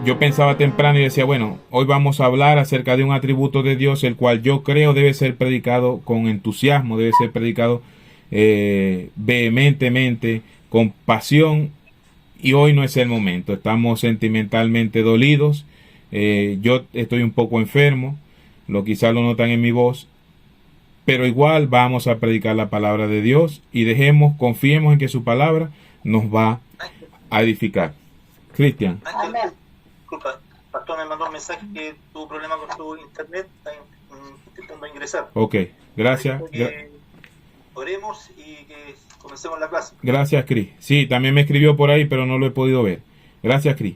yo pensaba temprano y decía, bueno, hoy vamos a hablar acerca de un atributo de Dios, el cual yo creo debe ser predicado con entusiasmo, debe ser predicado vehementemente, con pasión, y hoy no es el momento. Estamos sentimentalmente dolidos. Yo estoy un poco enfermo, quizás lo notan en mi voz, pero igual vamos a predicar la palabra de Dios y confiemos en que su palabra nos va a edificar. Cristian. Ángel, disculpa, pastor me mandó un mensaje que tuvo problema con tu internet, está intentando ingresar. Ok, gracias. Oremos y que comencemos la clase. Gracias, Cris. Sí, también me escribió por ahí, pero no lo he podido ver. Gracias, Cris.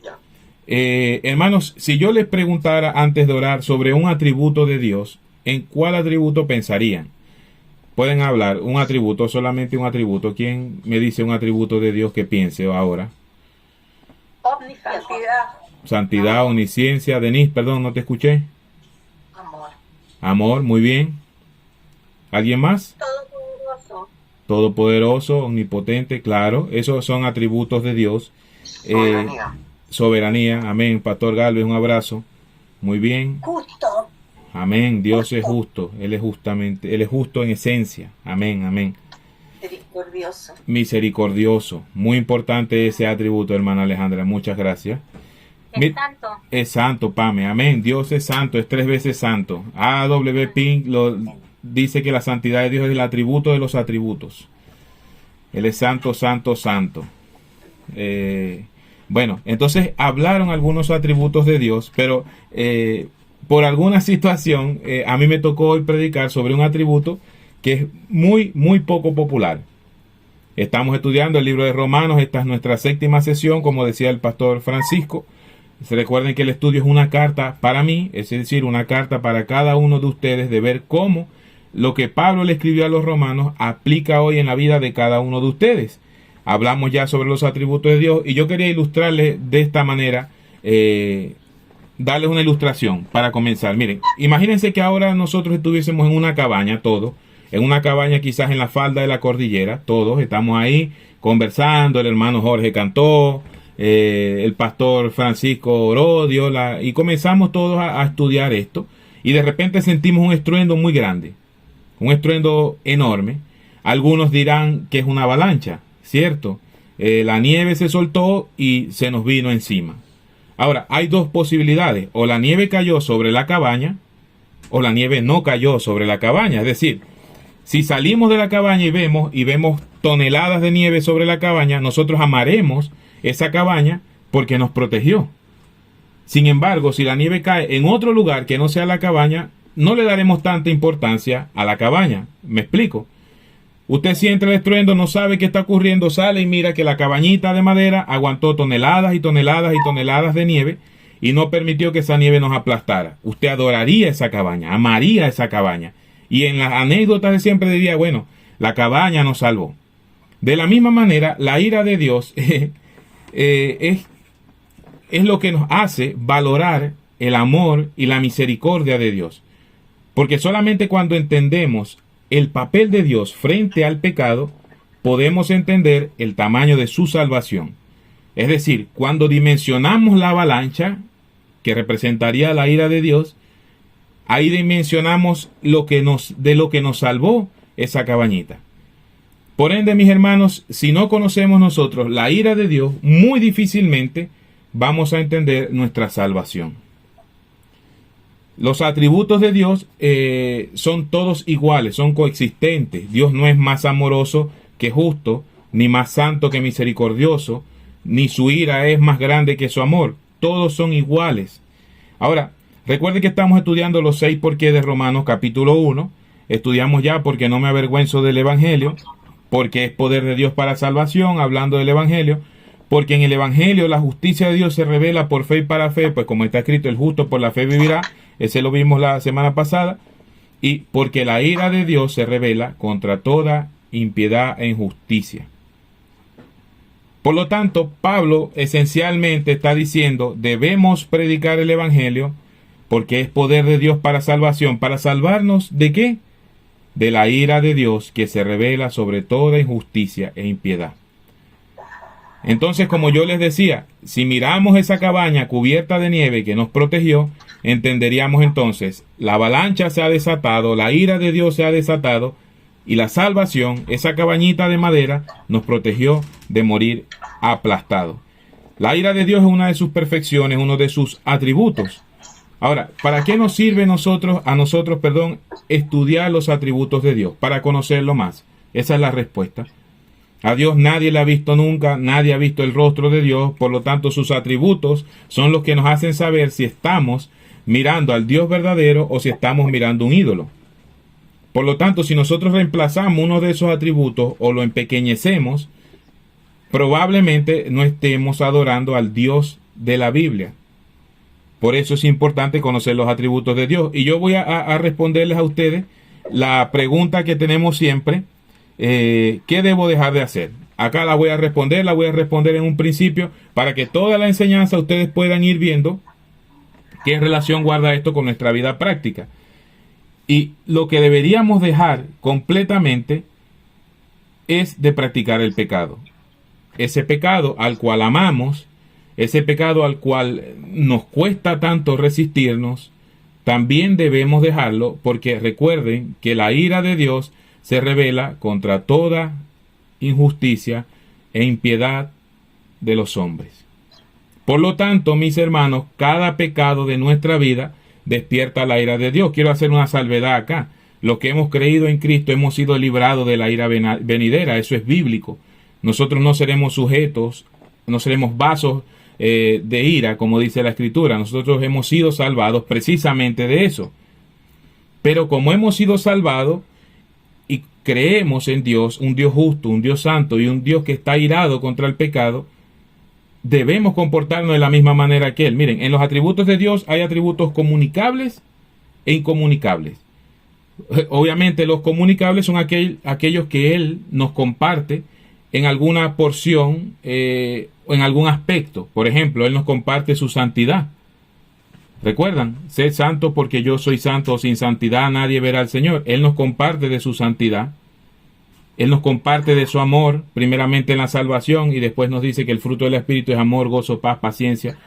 Hermanos, si yo les preguntara antes de orar sobre un atributo de Dios, ¿en cuál atributo pensarían? Pueden hablar, un atributo, solamente un atributo. ¿Quién me dice un atributo de Dios que piense ahora? Omnisciencia. Santidad, omnisciencia. Denise, perdón, no te escuché. Amor. Amor, muy bien. ¿Alguien más? Todopoderoso. Todopoderoso, omnipotente, claro. Esos son atributos de Dios. Soberanía, amén. Pastor Galvez, un abrazo. Muy bien. Justo. Amén. Dios es justo. Él es justo en esencia. Amén, amén. Misericordioso. Misericordioso. Muy importante ese atributo, hermana Alejandra. Muchas gracias. Es santo. Es santo, Pame. Amén. Dios es santo, es 3 veces santo. A.W. Pink dice que la santidad de Dios es el atributo de los atributos. Él es santo, santo, santo. Bueno, entonces hablaron algunos atributos de Dios, pero por alguna situación a mí me tocó hoy predicar sobre un atributo que es muy, muy poco popular. Estamos estudiando el libro de Romanos, esta es nuestra 7ª sesión, como decía el pastor Francisco. Se recuerden que el estudio es una carta para mí, es decir, una carta para cada uno de ustedes de ver cómo lo que Pablo le escribió a los romanos aplica hoy en la vida de cada uno de ustedes. Hablamos ya sobre los atributos de Dios y yo quería ilustrarles de esta manera, darles una ilustración para comenzar. Miren, imagínense que ahora nosotros estuviésemos en una cabaña, todos, en una cabaña quizás en la falda de la cordillera, todos estamos ahí conversando, el hermano Jorge cantó, el pastor Francisco oró, y comenzamos todos a estudiar esto y de repente sentimos un estruendo muy grande, un estruendo enorme. Algunos dirán que es una avalancha, ¿cierto? La nieve se soltó y se nos vino encima. Ahora, hay dos posibilidades, o la nieve cayó sobre la cabaña o la nieve no cayó sobre la cabaña. Es decir, si salimos de la cabaña y vemos toneladas de nieve sobre la cabaña, nosotros amaremos esa cabaña porque nos protegió. Sin embargo, si la nieve cae en otro lugar que no sea la cabaña, no le daremos tanta importancia a la cabaña. ¿Me explico? Usted siente el estruendo, no sabe qué está ocurriendo, sale y mira que la cabañita de madera aguantó toneladas y toneladas y toneladas de nieve y no permitió que esa nieve nos aplastara. Usted adoraría esa cabaña, amaría esa cabaña. Y en las anécdotas de siempre diría, bueno, la cabaña nos salvó. De la misma manera, la ira de Dios es lo que nos hace valorar el amor y la misericordia de Dios. Porque solamente cuando entendemos el papel de Dios frente al pecado, podemos entender el tamaño de su salvación. Es decir, cuando dimensionamos la avalancha, que representaría la ira de Dios, ahí dimensionamos de lo que nos salvó esa cabañita. Por ende, mis hermanos, si no conocemos nosotros la ira de Dios, muy difícilmente vamos a entender nuestra salvación. Los atributos de Dios son todos iguales, son coexistentes. Dios no es más amoroso que justo, ni más santo que misericordioso, ni su ira es más grande que su amor. Todos son iguales. Ahora, recuerden que estamos estudiando los 6 porqués de Romanos capítulo 1. Estudiamos ya porque no me avergüenzo del Evangelio, porque es poder de Dios para salvación, hablando del Evangelio. Porque en el Evangelio la justicia de Dios se revela por fe y para fe, pues como está escrito, el justo por la fe vivirá. Ese lo vimos la semana pasada. Y porque la ira de Dios se revela contra toda impiedad e injusticia. Por lo tanto, Pablo esencialmente está diciendo, debemos predicar el Evangelio porque es poder de Dios para salvación. ¿Para salvarnos de qué? De la ira de Dios que se revela sobre toda injusticia e impiedad. Entonces, como yo les decía, si miramos esa cabaña cubierta de nieve que nos protegió, entenderíamos entonces, la avalancha se ha desatado, la ira de Dios se ha desatado, y la salvación, esa cabañita de madera, nos protegió de morir aplastado. La ira de Dios es una de sus perfecciones, uno de sus atributos. Ahora, ¿para qué nos sirve a nosotros, estudiar los atributos de Dios? Para conocerlo más. Esa es la respuesta. A Dios nadie le ha visto nunca, nadie ha visto el rostro de Dios, por lo tanto sus atributos son los que nos hacen saber si estamos mirando al Dios verdadero o si estamos mirando un ídolo. Por lo tanto, si nosotros reemplazamos uno de esos atributos o lo empequeñecemos, probablemente no estemos adorando al Dios de la Biblia. Por eso es importante conocer los atributos de Dios. Y yo voy a responderles a ustedes la pregunta que tenemos siempre. ¿Qué debo dejar de hacer? Acá la voy a responder en un principio para que toda la enseñanza ustedes puedan ir viendo qué relación guarda esto con nuestra vida práctica. Y lo que deberíamos dejar completamente es de practicar el pecado. Ese pecado al cual amamos, ese pecado al cual nos cuesta tanto resistirnos, también debemos dejarlo, porque recuerden que la ira de Dios se revela contra toda injusticia e impiedad de los hombres. Por lo tanto, mis hermanos, cada pecado de nuestra vida despierta la ira de Dios. Quiero hacer una salvedad acá. Los que hemos creído en Cristo hemos sido librados de la ira venidera. Eso es bíblico. Nosotros no seremos sujetos, no seremos vasos de ira, como dice la Escritura. Nosotros hemos sido salvados precisamente de eso. Pero como hemos sido salvados y creemos en Dios, un Dios justo, un Dios santo y un Dios que está irado contra el pecado, debemos comportarnos de la misma manera que Él. Miren, en los atributos de Dios hay atributos comunicables e incomunicables. Obviamente los comunicables son aquellos que Él nos comparte en alguna porción o en algún aspecto. Por ejemplo, Él nos comparte su santidad. ¿Recuerdan? Sed santo porque yo soy santo, sin santidad nadie verá al Señor. Él nos comparte de su santidad. Él nos comparte de su amor, primeramente en la salvación, y después nos dice que el fruto del Espíritu es amor, gozo, paz, paciencia.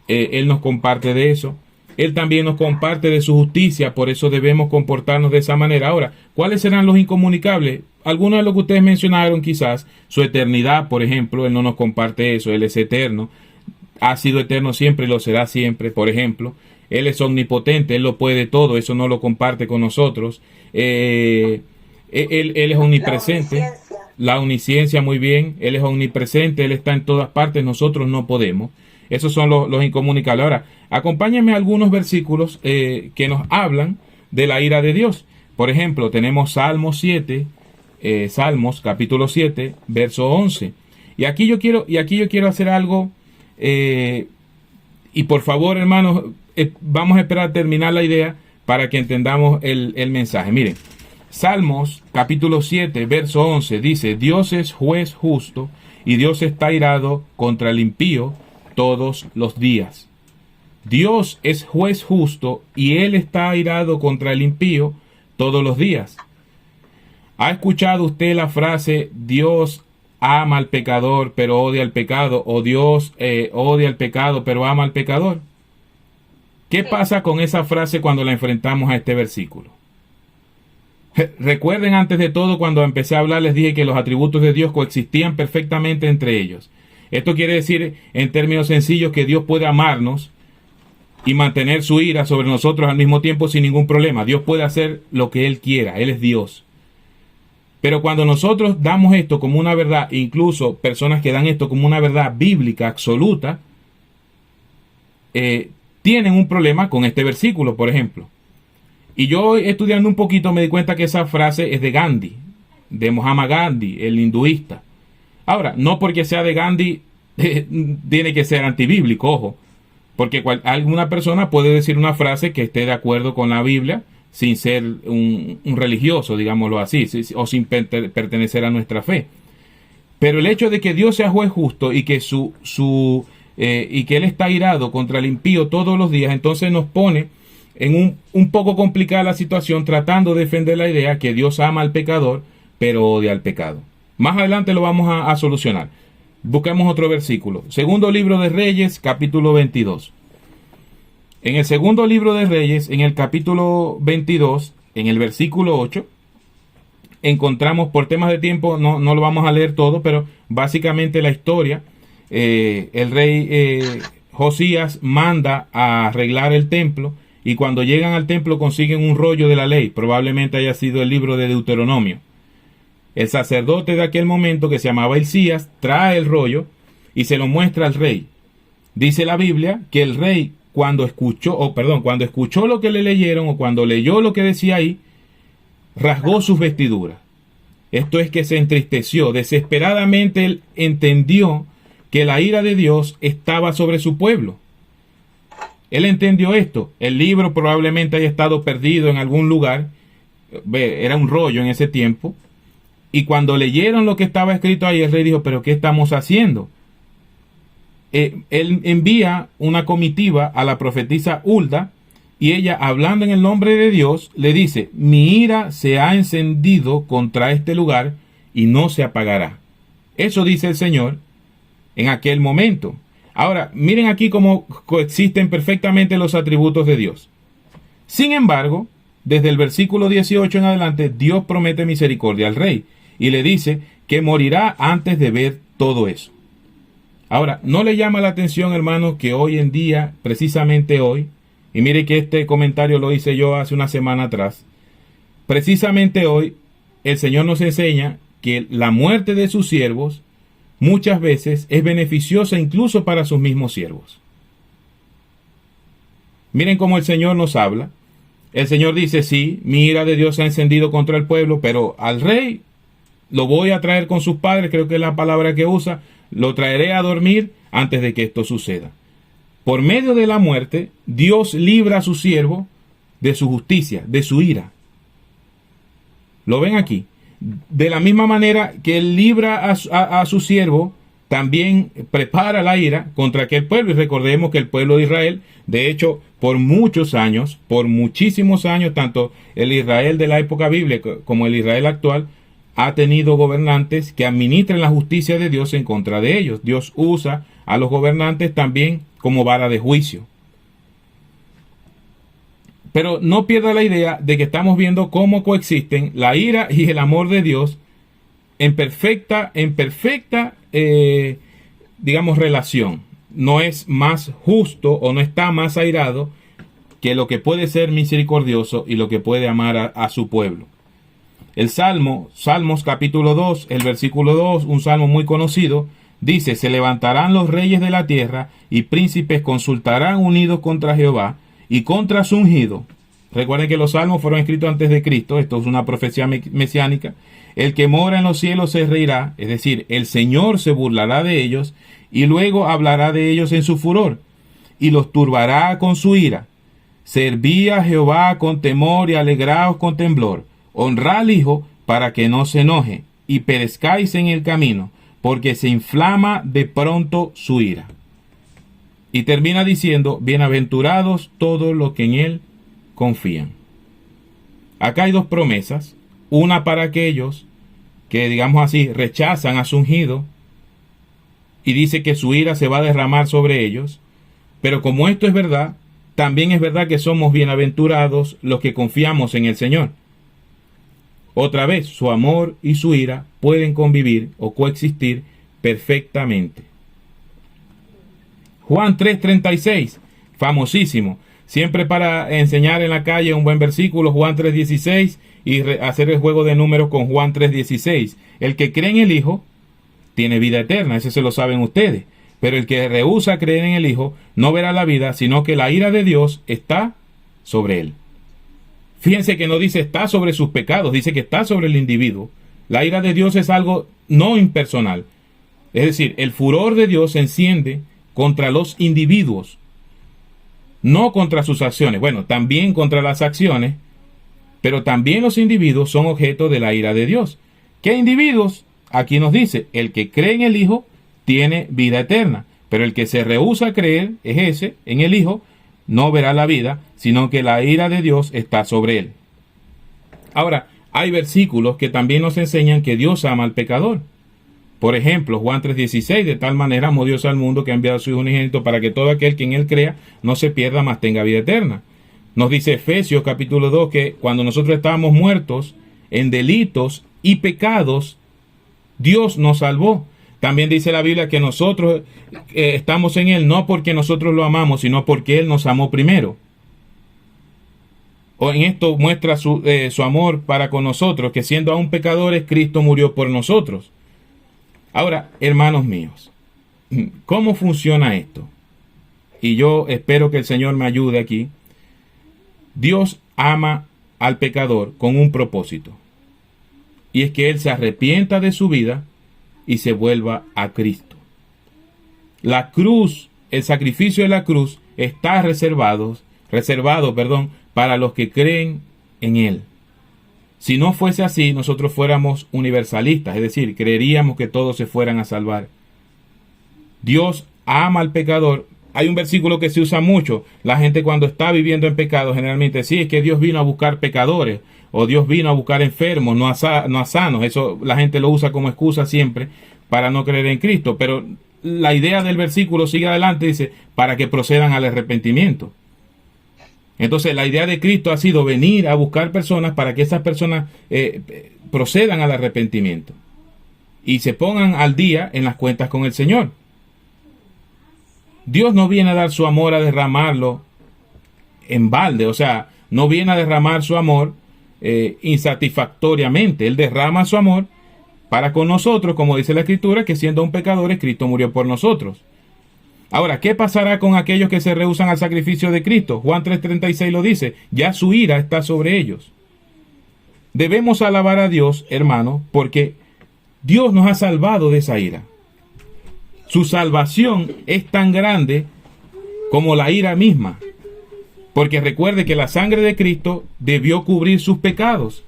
Él nos comparte de eso. Él también nos comparte de su justicia, por eso debemos comportarnos de esa manera. Ahora, ¿cuáles serán los incomunicables? Algunos de los que ustedes mencionaron quizás, su eternidad, por ejemplo, Él no nos comparte eso, Él es eterno. Ha sido eterno siempre y lo será siempre, por ejemplo. Él es omnipotente, Él lo puede todo, eso no lo comparte con nosotros. Él es omnipresente. La omnisciencia, muy bien. Él es omnipresente, Él está en todas partes, nosotros no podemos. Esos son los incomunicables. Ahora, acompáñenme a algunos versículos que nos hablan de la ira de Dios. Por ejemplo, tenemos Salmos capítulo 7, verso 11. Y aquí yo quiero hacer algo, y por favor, hermanos, vamos a esperar a terminar la idea para que entendamos el mensaje. Miren, Salmos capítulo 7, verso 11 dice: Dios es juez justo y Dios está irado contra el impío todos los días. Dios es juez justo y Él está irado contra el impío todos los días. ¿Ha escuchado usted la frase Dios ama al pecador pero odia al pecado, o Dios odia al pecado pero ama al pecador? ¿Qué pasa con esa frase cuando la enfrentamos a este versículo? Recuerden, antes de todo, cuando empecé a hablar les dije que los atributos de Dios coexistían perfectamente entre ellos. Esto quiere decir, en términos sencillos, que Dios puede amarnos y mantener su ira sobre nosotros al mismo tiempo sin ningún problema. Dios puede hacer lo que Él quiera, Él es Dios. Pero cuando nosotros damos esto como una verdad, incluso personas que dan esto como una verdad bíblica absoluta, tienen un problema con este versículo, por ejemplo. Y yo, estudiando un poquito, me di cuenta que esa frase es de Gandhi, de Mahatma Gandhi, el hinduista. Ahora, no porque sea de Gandhi tiene que ser antibíblico, ojo, porque alguna persona puede decir una frase que esté de acuerdo con la Biblia sin ser un religioso, digámoslo así, o sin pertenecer a nuestra fe. Pero el hecho de que Dios sea juez justo y que y que Él está irado contra el impío todos los días, entonces nos pone en un poco complicada la situación, tratando de defender la idea que Dios ama al pecador pero odia al pecado. Más adelante lo vamos a solucionar. Busquemos otro versículo. Segundo libro de Reyes, capítulo 22. En el segundo libro de Reyes, en el capítulo 22, en el versículo 8, encontramos, por temas de tiempo, no lo vamos a leer todo, pero básicamente la historia, el rey Josías manda a arreglar el templo, y cuando llegan al templo consiguen un rollo de la ley, probablemente haya sido el libro de Deuteronomio. El sacerdote de aquel momento, que se llamaba Hilcías, trae el rollo y se lo muestra al rey. Dice la Biblia que el rey, cuando escuchó lo que le leyeron, o cuando leyó lo que decía ahí, rasgó sus vestiduras. Esto es que se entristeció. Desesperadamente él entendió que la ira de Dios estaba sobre su pueblo. Él entendió esto. El libro probablemente haya estado perdido en algún lugar. Era un rollo en ese tiempo. Y cuando leyeron lo que estaba escrito ahí, el rey dijo, ¿pero qué estamos haciendo? Él envía una comitiva a la profetisa Hulda, y ella, hablando en el nombre de Dios, le dice, mi ira se ha encendido contra este lugar y no se apagará. Eso dice el Señor en aquel momento. Ahora, miren aquí cómo coexisten perfectamente los atributos de Dios. Sin embargo, desde el versículo 18 en adelante, Dios promete misericordia al rey y le dice que morirá antes de ver todo eso. Ahora, ¿no le llama la atención, hermano, que hoy en día, precisamente hoy, y mire que este comentario lo hice yo hace una semana atrás, precisamente hoy el Señor nos enseña que la muerte de sus siervos muchas veces es beneficiosa incluso para sus mismos siervos? Miren cómo el Señor nos habla. El Señor dice, sí, mi ira de Dios se ha encendido contra el pueblo, pero al rey lo voy a traer con sus padres, creo que es la palabra que usa, lo traeré a dormir antes de que esto suceda. Por medio de la muerte, Dios libra a su siervo de su justicia, de su ira. ¿Lo ven aquí? De la misma manera que Él libra a su siervo, también prepara la ira contra aquel pueblo. Y recordemos que el pueblo de Israel, de hecho, por muchos años, por muchísimos años, tanto el Israel de la época bíblica como el Israel actual, ha tenido gobernantes que administran la justicia de Dios en contra de ellos. Dios usa a los gobernantes también como vara de juicio. Pero no pierda la idea de que estamos viendo cómo coexisten la ira y el amor de Dios en perfecta, digamos, relación. No es más justo o no está más airado que lo que puede ser misericordioso y lo que puede amar a su pueblo. El Salmos capítulo 2, el versículo 2, un salmo muy conocido, dice, se levantarán los reyes de la tierra y príncipes consultarán unidos contra Jehová y contra su ungido. Recuerden que los salmos fueron escritos antes de Cristo, esto es una profecía mesiánica. El que mora en los cielos se reirá, es decir, el Señor se burlará de ellos y luego hablará de ellos en su furor y los turbará con su ira. Serví a Jehová con temor y alegraos con temblor. Honrad al Hijo para que no se enoje y perezcáis en el camino, porque se inflama de pronto su ira. Y termina diciendo, bienaventurados todos los que en Él confían. Acá hay dos promesas, una para aquellos que, digamos así, rechazan a su ungido y dice que su ira se va a derramar sobre ellos, pero como esto es verdad, también es verdad que somos bienaventurados los que confiamos en el Señor. Otra vez, su amor y su ira pueden convivir o coexistir perfectamente. Juan 3:36, famosísimo. Siempre para enseñar en la calle un buen versículo, Juan 3:16, y hacer el juego de números con Juan 3:16. El que cree en el Hijo tiene vida eterna, eso se lo saben ustedes. Pero el que rehúsa creer en el Hijo no verá la vida, sino que la ira de Dios está sobre él. Fíjense que no dice está sobre sus pecados, dice que está sobre el individuo. La ira de Dios es algo no impersonal. Es decir, el furor de Dios se enciende contra los individuos, no contra sus acciones. Bueno, también contra las acciones, pero también los individuos son objeto de la ira de Dios. ¿Qué individuos? Aquí nos dice, el que cree en el Hijo tiene vida eterna, pero el que se rehúsa a creer es ese, en el Hijo, no verá la vida, sino que la ira de Dios está sobre él. Ahora, hay versículos que también nos enseñan que Dios ama al pecador. Por ejemplo, Juan 3:16, de tal manera amó Dios al mundo que ha enviado a su Hijo unigénito para que todo aquel que en él crea no se pierda, mas tenga vida eterna. Nos dice Efesios capítulo 2 que cuando nosotros estábamos muertos en delitos y pecados, Dios nos salvó. También dice la Biblia que nosotros estamos en Él no porque nosotros lo amamos, sino porque Él nos amó primero. O en esto muestra su amor para con nosotros, que siendo aún pecadores, Cristo murió por nosotros. Ahora, hermanos míos, ¿cómo funciona esto? Y yo espero que el Señor me ayude aquí. Dios ama al pecador con un propósito, y es que él se arrepienta de su vida y se vuelva a Cristo. La cruz, el sacrificio de la cruz está reservado, para los que creen en Él. Si no fuese así, nosotros fuéramos universalistas, es decir, creeríamos que todos se fueran a salvar. Dios ama al pecador. Hay un versículo que se usa mucho. La gente cuando está viviendo en pecado generalmente sí, es que Dios vino a buscar pecadores, o Dios vino a buscar enfermos, no a sanos. Eso la gente lo usa como excusa siempre para no creer en Cristo. Pero la idea del versículo sigue adelante, dice, para que procedan al arrepentimiento. Entonces la idea de Cristo ha sido venir a buscar personas para que esas personas procedan al arrepentimiento y se pongan al día en las cuentas con el Señor. Dios no viene a dar su amor a derramarlo en balde, o sea, no viene a derramar su amor insatisfactoriamente. Él derrama su amor para con nosotros, como dice la Escritura, que siendo un pecador, Cristo murió por nosotros. Ahora, ¿qué pasará con aquellos que se rehúsan al sacrificio de Cristo? Juan 3:36 lo dice, ya su ira está sobre ellos. Debemos alabar a Dios, hermano, porque Dios nos ha salvado de esa ira. Su salvación es tan grande como la ira misma, porque recuerde que la sangre de Cristo debió cubrir sus pecados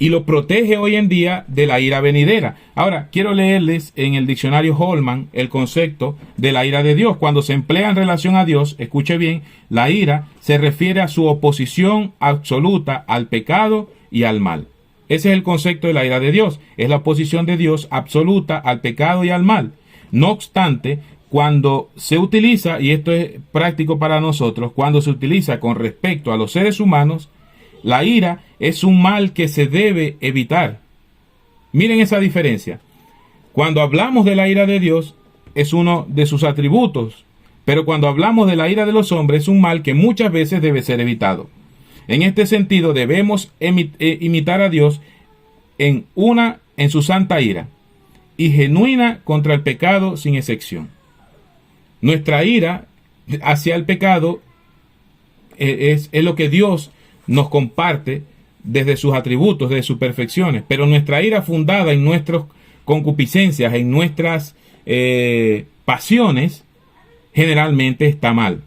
y lo protege hoy en día de la ira venidera. Ahora, quiero leerles en el diccionario Holman el concepto de la ira de Dios. Cuando se emplea en relación a Dios, escuche bien, la ira se refiere a su oposición absoluta al pecado y al mal. Ese es el concepto de la ira de Dios. Es la oposición de Dios absoluta al pecado y al mal. No obstante, cuando se utiliza, y esto es práctico para nosotros, cuando se utiliza con respecto a los seres humanos, la ira es un mal que se debe evitar. Miren esa diferencia. Cuando hablamos de la ira de Dios, es uno de sus atributos, pero cuando hablamos de la ira de los hombres, es un mal que muchas veces debe ser evitado. En este sentido, debemos imitar a Dios en su santa ira y genuina contra el pecado sin excepción. Nuestra ira hacia el pecado es lo que Dios nos comparte desde sus atributos, desde sus perfecciones, pero nuestra ira fundada en nuestras concupiscencias, en nuestras pasiones, generalmente está mal.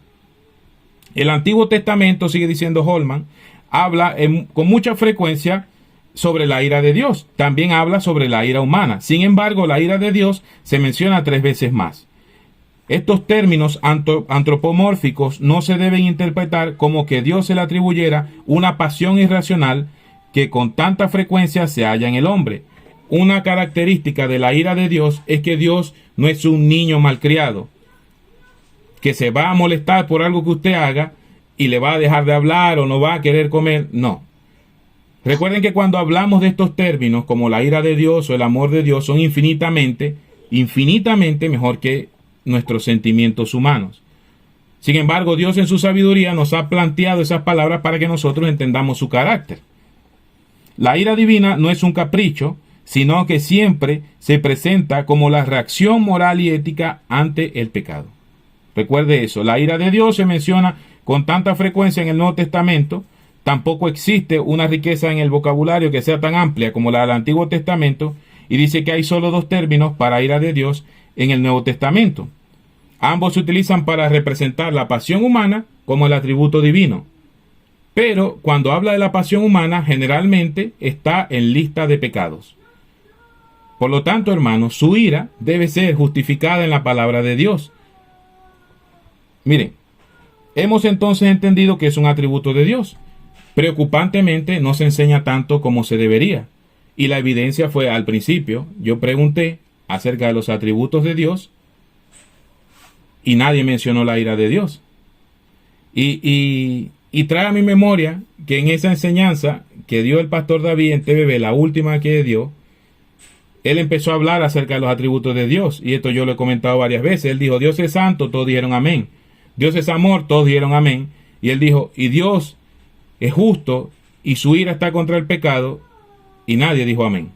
El Antiguo Testamento, sigue diciendo Holman, habla con mucha frecuencia sobre la ira de Dios. También habla sobre la ira humana. Sin embargo, la ira de Dios se menciona 3 veces más. Estos términos antropomórficos no se deben interpretar como que Dios se le atribuyera una pasión irracional que con tanta frecuencia se halla en el hombre. Una característica de la ira de Dios es que Dios no es un niño malcriado que se va a molestar por algo que usted haga y le va a dejar de hablar o no va a querer comer. No. Recuerden que cuando hablamos de estos términos como la ira de Dios o el amor de Dios son infinitamente mejor que nuestros sentimientos humanos. Sin embargo, Dios en su sabiduría nos ha planteado esas palabras para que nosotros entendamos su carácter. La ira divina no es un capricho, sino que siempre se presenta como la reacción moral y ética ante el pecado. Recuerde eso, la ira de Dios se menciona con tanta frecuencia en el Nuevo Testamento. Tampoco existe una riqueza en el vocabulario que sea tan amplia como la del Antiguo Testamento, y dice que hay solo 2 términos para ira de Dios en el Nuevo Testamento. Ambos se utilizan para representar la pasión humana como el atributo divino. Pero cuando habla de la pasión humana, generalmente está en lista de pecados. Por lo tanto, hermanos, su ira debe ser justificada en la palabra de Dios. Miren, hemos entonces entendido que es un atributo de Dios. Preocupantemente no se enseña tanto como se debería. Y la evidencia fue al principio. Yo pregunté acerca de los atributos de Dios y nadie mencionó la ira de Dios. Y trae a mi memoria que en esa enseñanza que dio el pastor David en TVB, la última que dio, él empezó a hablar acerca de los atributos de Dios. Y esto yo lo he comentado varias veces. Él dijo, Dios es santo, todos dijeron amén. Dios es amor, todos dijeron amén. Y él dijo, y Dios es justo y su ira está contra el pecado, y nadie dijo amén.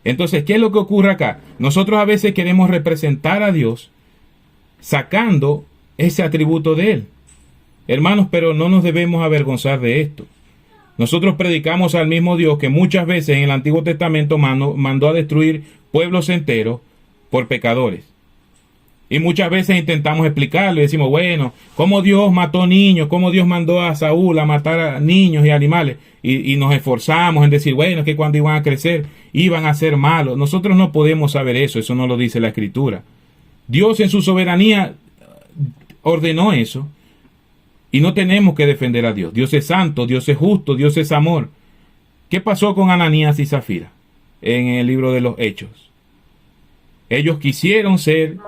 Entonces, ¿qué es lo que ocurre acá? Nosotros a veces queremos representar a Dios sacando ese atributo de Él. Hermanos, pero no nos debemos avergonzar de esto. Nosotros predicamos al mismo Dios que muchas veces en el Antiguo Testamento mandó a destruir pueblos enteros por pecadores. Y muchas veces intentamos explicarlo y decimos, bueno, ¿cómo Dios mató niños? ¿Cómo Dios mandó a Saúl a matar a niños y animales? Y nos esforzamos en decir, bueno, es que cuando iban a crecer iban a ser malos. Nosotros no podemos saber eso, eso no lo dice la Escritura. Dios en su soberanía ordenó eso y no tenemos que defender a Dios. Dios es santo, Dios es justo, Dios es amor. ¿Qué pasó con Ananías y Zafira en el libro de los Hechos? Ellos quisieron ser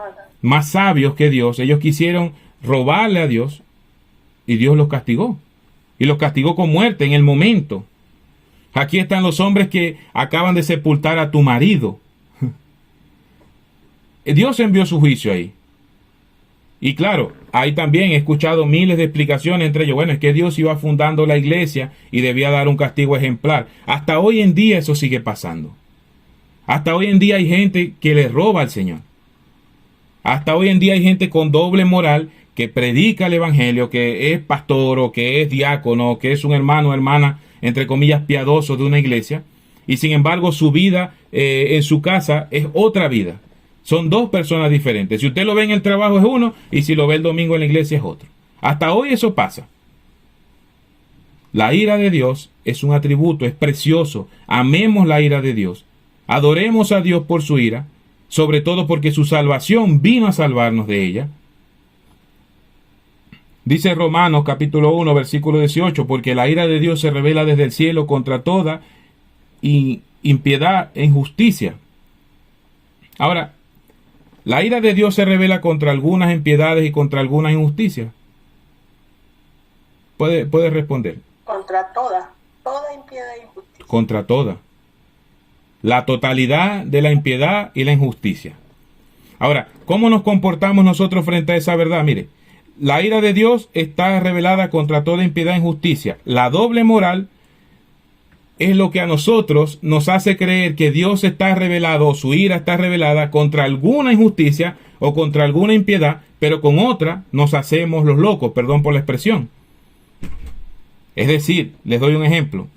más sabios que Dios, ellos quisieron robarle a Dios y Dios los castigó. Y los castigó con muerte en el momento. Aquí están los hombres que acaban de sepultar a tu marido. Dios envió su juicio ahí. Y claro, ahí también he escuchado miles de explicaciones entre ellos. Bueno, es que Dios iba fundando la iglesia y debía dar un castigo ejemplar. Hasta hoy en día eso sigue pasando. Hasta hoy en día hay gente que le roba al Señor. Hasta hoy en día hay gente con doble moral que predica el evangelio, que es pastor o que es diácono, que es un hermano o hermana, entre comillas, piadoso de una iglesia. Y sin embargo su vida en su casa es otra vida. Son dos personas diferentes. Si usted lo ve en el trabajo es uno y si lo ve el domingo en la iglesia es otro. Hasta hoy eso pasa. La ira de Dios es un atributo, es precioso. Amemos la ira de Dios. Adoremos a Dios por su ira, sobre todo porque su salvación vino a salvarnos de ella. Dice Romanos capítulo 1 versículo 18, porque la ira de Dios se revela desde el cielo contra toda impiedad e injusticia. Ahora, ¿la ira de Dios se revela contra algunas impiedades y contra algunas injusticias? Puede responder. Contra toda impiedad e injusticia. Contra toda. La totalidad de la impiedad y la injusticia. Ahora, ¿cómo nos comportamos nosotros frente a esa verdad? Mire, la ira de Dios está revelada contra toda impiedad e injusticia. La doble moral es lo que a nosotros nos hace creer que Dios está revelado o su ira está revelada contra alguna injusticia o contra alguna impiedad, pero con otra nos hacemos los locos, perdón por la expresión. Es decir, les doy un ejemplo.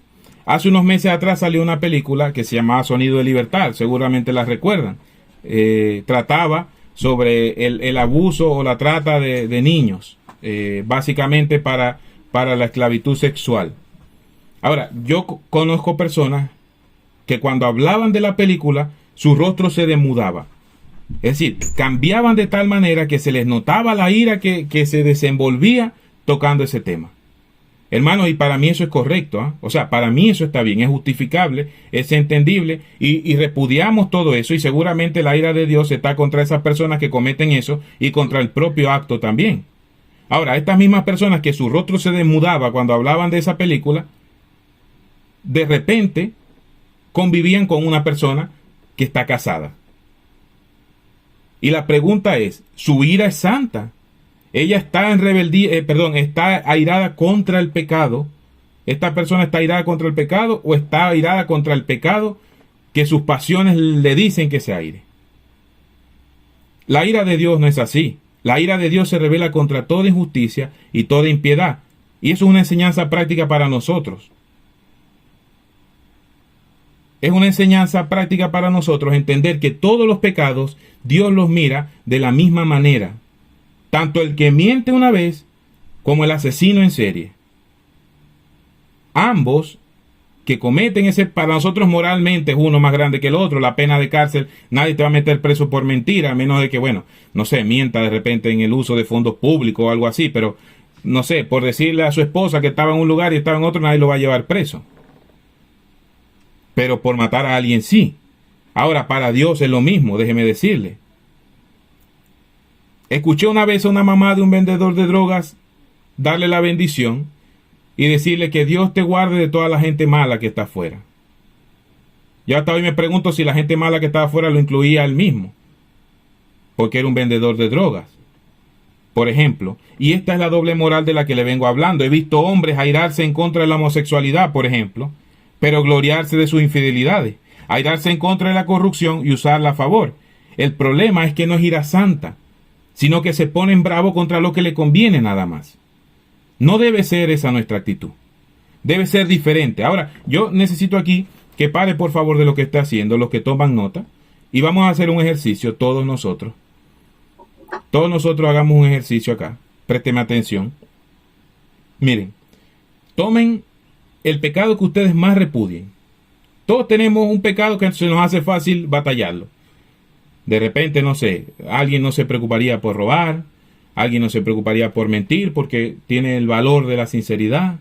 Hace unos meses atrás salió una película que se llamaba Sonido de Libertad, seguramente la recuerdan. Trataba sobre el abuso o la trata de niños, básicamente para la esclavitud sexual. Ahora, yo conozco personas que cuando hablaban de la película, su rostro se demudaba. Es decir, cambiaban de tal manera que se les notaba la ira que se desenvolvía tocando ese tema. Hermanos, y para mí eso es correcto, ¿eh? O sea, para mí eso está bien, es justificable, es entendible y repudiamos todo eso y seguramente la ira de Dios está contra esas personas que cometen eso y contra el propio acto también. Ahora, estas mismas personas que su rostro se demudaba cuando hablaban de esa película, de repente convivían con una persona que está casada. Y la pregunta es, ¿su ira es santa? Ella está en rebeldía, está airada contra el pecado. ¿Esta persona está airada contra el pecado o está airada contra el pecado que sus pasiones le dicen que se aire? La ira de Dios no es así. La ira de Dios se revela contra toda injusticia y toda impiedad. Y eso es una enseñanza práctica para nosotros. Es una enseñanza práctica para nosotros entender que todos los pecados Dios los mira de la misma manera. Tanto el que miente una vez como el asesino en serie. Ambos que cometen ese, para nosotros moralmente es uno más grande que el otro, la pena de cárcel, nadie te va a meter preso por mentira, a menos de que, bueno, no sé, mienta de repente en el uso de fondos públicos o algo así, pero no sé, por decirle a su esposa que estaba en un lugar y estaba en otro, nadie lo va a llevar preso. pero por matar a alguien sí. Ahora, para Dios es lo mismo, déjeme decirle. Escuché una vez a una mamá de un vendedor de drogas darle la bendición y decirle que Dios te guarde de toda la gente mala que está afuera. Yo hasta hoy me pregunto si la gente mala que estaba afuera lo incluía él mismo, porque era un vendedor de drogas, por ejemplo. Y esta es la doble moral de la que le vengo hablando. He visto hombres airarse en contra de la homosexualidad, por ejemplo, pero gloriarse de sus infidelidades, airarse en contra de la corrupción y usarla a favor. El problema es que no es ira santa, sino que se ponen bravos contra lo que le conviene nada más. No debe ser esa nuestra actitud. Debe ser diferente. Ahora, yo necesito aquí que pare por favor de lo que está haciendo, los que toman nota, y vamos a hacer un ejercicio todos nosotros. Todos nosotros hagamos un ejercicio acá. Présteme atención. Miren, tomen el pecado que ustedes más repudien. Todos tenemos un pecado que se nos hace fácil batallarlo. De repente, no sé, alguien no se preocuparía por robar, alguien no se preocuparía por mentir porque tiene el valor de la sinceridad.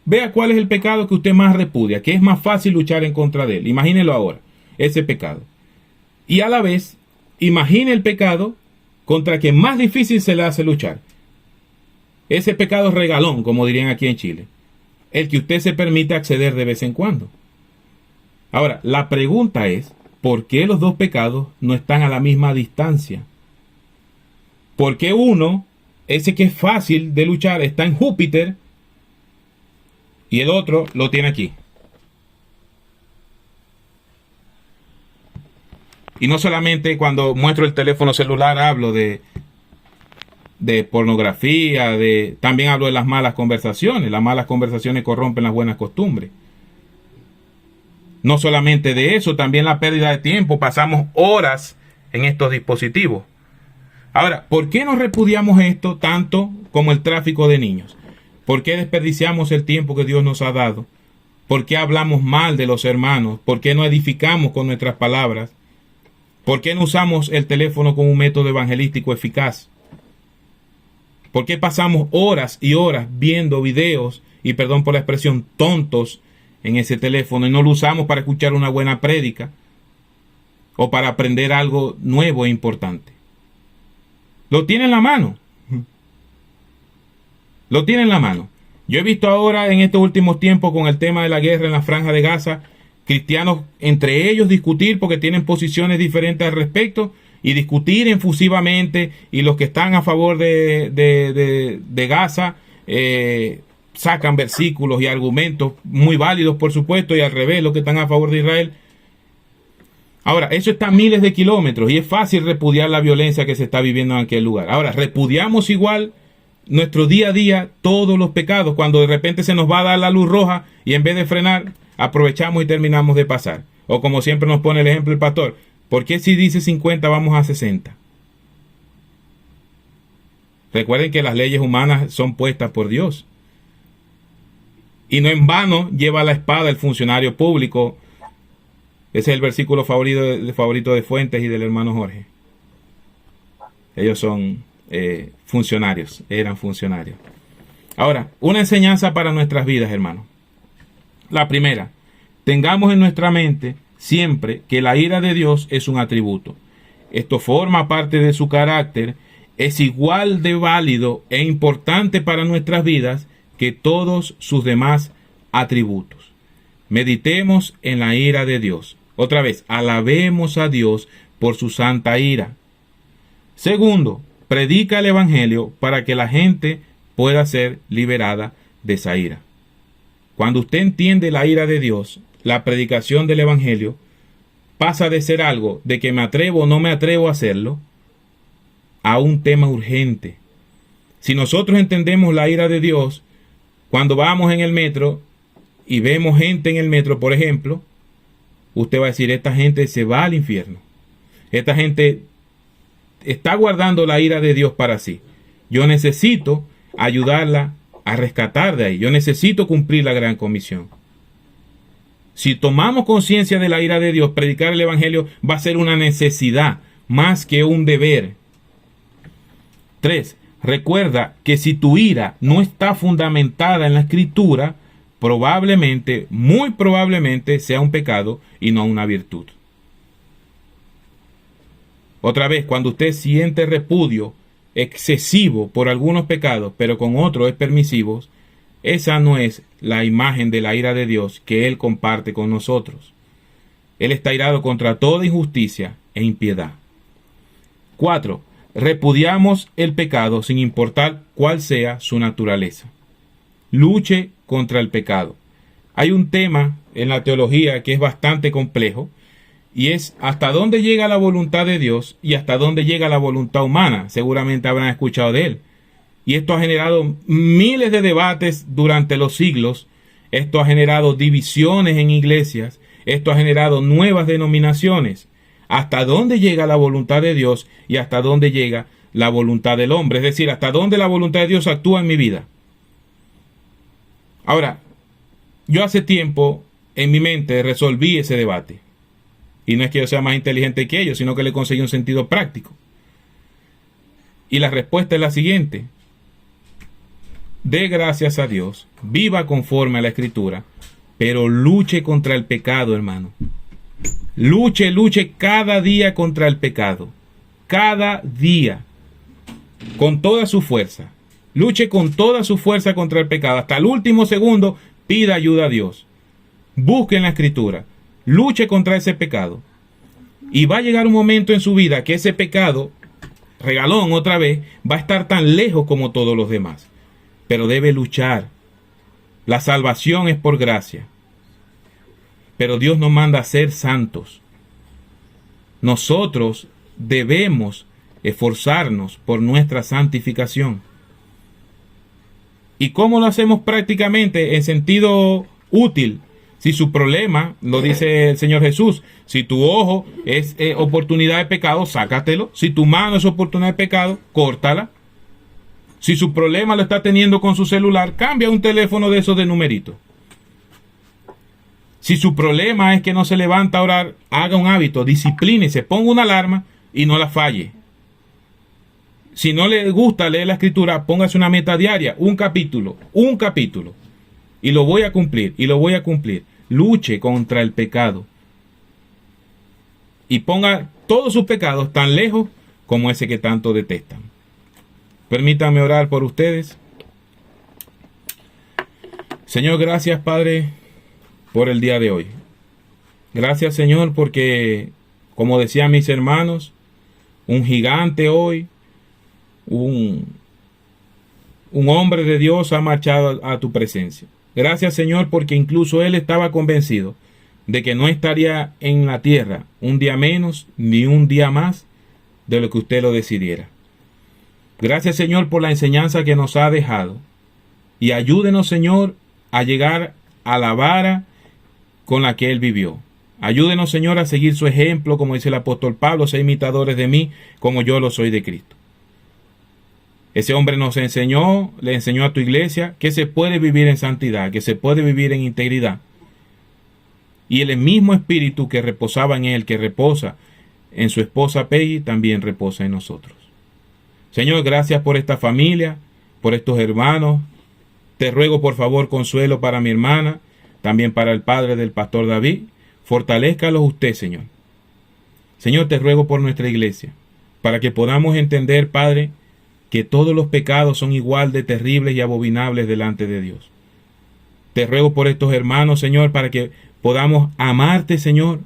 Vea cuál es el pecado que usted más repudia, que es más fácil luchar en contra de él. Imagínelo ahora, ese pecado. Y a la vez, imagine el pecado contra que más difícil se le hace luchar. Ese pecado regalón, como dirían aquí en Chile. El que usted se permite acceder de vez en cuando. Ahora, la pregunta es, ¿por qué los dos pecados no están a la misma distancia? ¿Por qué uno, ese que es fácil de luchar, está en Júpiter y el otro lo tiene aquí? Y no solamente cuando muestro el teléfono celular hablo de pornografía, también hablo de las malas conversaciones. Las malas conversaciones corrompen las buenas costumbres. No solamente de eso, también la pérdida de tiempo. Pasamos horas en estos dispositivos. Ahora, ¿por qué nos repudiamos esto tanto como el tráfico de niños? ¿Por qué desperdiciamos el tiempo que Dios nos ha dado? ¿Por qué hablamos mal de los hermanos? ¿Por qué no edificamos con nuestras palabras? ¿Por qué no usamos el teléfono como un método evangelístico eficaz? ¿Por qué pasamos horas y horas viendo videos, y perdón por la expresión, tontos en ese teléfono, y no lo usamos para escuchar una buena prédica o para aprender algo nuevo e importante? Lo tiene en la mano. Lo tiene en la mano. Yo he visto ahora en estos últimos tiempos con el tema de la guerra en la Franja de Gaza, cristianos entre ellos discutir porque tienen posiciones diferentes al respecto y discutir efusivamente, y los que están a favor de Gaza sacan versículos y argumentos muy válidos, por supuesto, y al revés, los que están a favor de Israel. Ahora, eso está a miles de kilómetros y es fácil repudiar la violencia que se está viviendo en aquel lugar. Ahora, repudiamos igual nuestro día a día todos los pecados cuando de repente se nos va a dar la luz roja y en vez de frenar, aprovechamos y terminamos de pasar. O como siempre nos pone el ejemplo el pastor, ¿por qué si dice 50 vamos a 60? Recuerden que las leyes humanas son puestas por Dios. Y no en vano lleva la espada el funcionario público. Ese es el versículo favorito de Fuentes y del hermano Jorge. Ellos son funcionarios, eran funcionarios. Ahora, una enseñanza para nuestras vidas, hermanos. La primera, tengamos en nuestra mente siempre que la ira de Dios es un atributo. Esto forma parte de su carácter, es igual de válido e importante para nuestras vidas que todos sus demás atributos. Meditemos en la ira de Dios. Otra vez, alabemos a Dios por su santa ira. Segundo, predica el evangelio para que la gente pueda ser liberada de esa ira. Cuando usted entiende la ira de Dios, la predicación del evangelio pasa de ser algo de que me atrevo o no me atrevo a hacerlo a un tema urgente. Si nosotros entendemos la ira de Dios, cuando vamos en el metro y vemos gente en el metro, por ejemplo, usted va a decir, esta gente se va al infierno. Esta gente está guardando la ira de Dios para sí. Yo necesito ayudarla a rescatar de ahí. Yo necesito cumplir la gran comisión. Si tomamos conciencia de la ira de Dios, predicar el evangelio va a ser una necesidad más que un deber. 3. Recuerda que si tu ira no está fundamentada en la escritura, probablemente, muy probablemente, sea un pecado y no una virtud. Otra vez, cuando usted siente repudio excesivo por algunos pecados, pero con otros es permisivo, esa no es la imagen de la ira de Dios que Él comparte con nosotros. Él está irado contra toda injusticia e impiedad. 4. Repudiamos el pecado sin importar cuál sea su naturaleza. Luche contra el pecado. Hay un tema en la teología que es bastante complejo, y es hasta dónde llega la voluntad de Dios y hasta dónde llega la voluntad humana. Seguramente habrán escuchado de él. Y esto ha generado miles de debates durante los siglos. Esto ha generado divisiones en iglesias. Esto ha generado nuevas denominaciones. Hasta dónde llega la voluntad de Dios y hasta dónde llega la voluntad del hombre. Es decir, hasta dónde la voluntad de Dios actúa en mi vida. Ahora, yo hace tiempo en mi mente resolví ese debate. Y no es que yo sea más inteligente que ellos, sino que le conseguí un sentido práctico. Y la respuesta es la siguiente. Dé gracias a Dios, viva conforme a la Escritura, pero luche contra el pecado, hermano. Luche cada día contra el pecado. Cada día. Con toda su fuerza. Luche con toda su fuerza contra el pecado. Hasta el último segundo, pida ayuda a Dios. Busque en la Escritura. Luche contra ese pecado. Y va a llegar un momento en su vida que ese pecado, regalón otra vez, va a estar tan lejos como todos los demás. Pero debe luchar. La salvación es por gracia. Pero Dios nos manda a ser santos. Nosotros debemos esforzarnos por nuestra santificación. ¿Y cómo lo hacemos prácticamente en sentido útil? Si su problema, lo dice el Señor Jesús, si tu ojo es oportunidad de pecado, sácatelo. Si tu mano es oportunidad de pecado, córtala. Si su problema lo está teniendo con su celular, cambia un teléfono de esos de numerito. Si su problema es que no se levanta a orar, haga un hábito, disciplínese, ponga una alarma y no la falle. Si no le gusta leer la Escritura, póngase una meta diaria, un capítulo. Y lo voy a cumplir, Luche contra el pecado. Y ponga todos sus pecados tan lejos como ese que tanto detestan. Permítanme orar por ustedes. Señor, gracias, Padre, por el día de hoy. Gracias, Señor, porque, como decían mis hermanos, un gigante hoy, un hombre de Dios ha marchado a tu presencia. Gracias, Señor, porque incluso él estaba convencido de que no estaría en la tierra un día menos ni un día más de lo que usted lo decidiera. Gracias, Señor, por la enseñanza que nos ha dejado. Y ayúdenos, Señor, a llegar a la vara con la que él vivió. Ayúdenos, Señor, a seguir su ejemplo, como dice el apóstol Pablo, sé imitadores de mí, como yo lo soy de Cristo. Ese hombre nos enseñó, le enseñó a tu iglesia que se puede vivir en santidad, que se puede vivir en integridad. Y el mismo espíritu que reposaba en él, que reposa en su esposa Peggy, también reposa en nosotros. Señor, gracias por esta familia, por estos hermanos. Te ruego, por favor, consuelo para mi hermana, también para el padre del pastor David. Fortalézcalos usted, Señor. Señor, te ruego por nuestra iglesia, para que podamos entender, Padre, que todos los pecados son igual de terribles y abominables delante de Dios. Te ruego por estos hermanos, Señor, para que podamos amarte, Señor,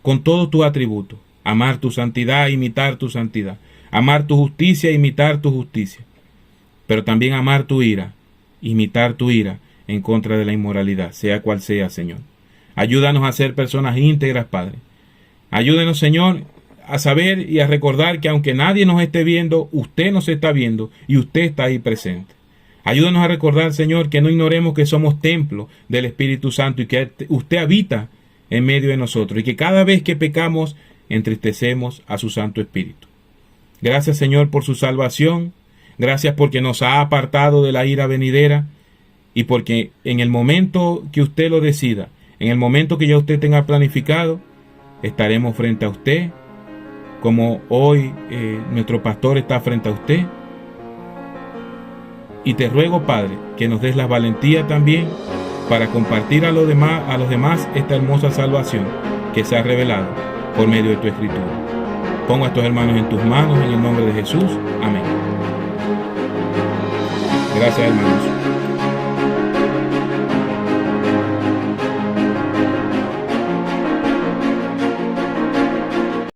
con todos tus atributos. Amar tu santidad, imitar tu santidad. Amar tu justicia, imitar tu justicia. Pero también amar tu ira, imitar tu ira en contra de la inmoralidad, sea cual sea, Señor. Ayúdanos a ser personas íntegras, Padre. Ayúdenos, Señor, a saber y a recordar que aunque nadie nos esté viendo, usted nos está viendo y usted está ahí presente. Ayúdanos a recordar, Señor, que no ignoremos que somos templo del Espíritu Santo y que usted habita en medio de nosotros y que cada vez que pecamos entristecemos a su Santo Espíritu. Gracias, Señor, por su salvación. Gracias porque nos ha apartado de la ira venidera y porque en el momento que usted lo decida, en el momento que ya usted tenga planificado, estaremos frente a usted, como hoy nuestro pastor está frente a usted. Y te ruego, Padre, que nos des la valentía también para compartir a los demás esta hermosa salvación que se ha revelado por medio de tu escritura. Pongo a estos hermanos en tus manos en el nombre de Jesús. Amén. Gracias, hermanos.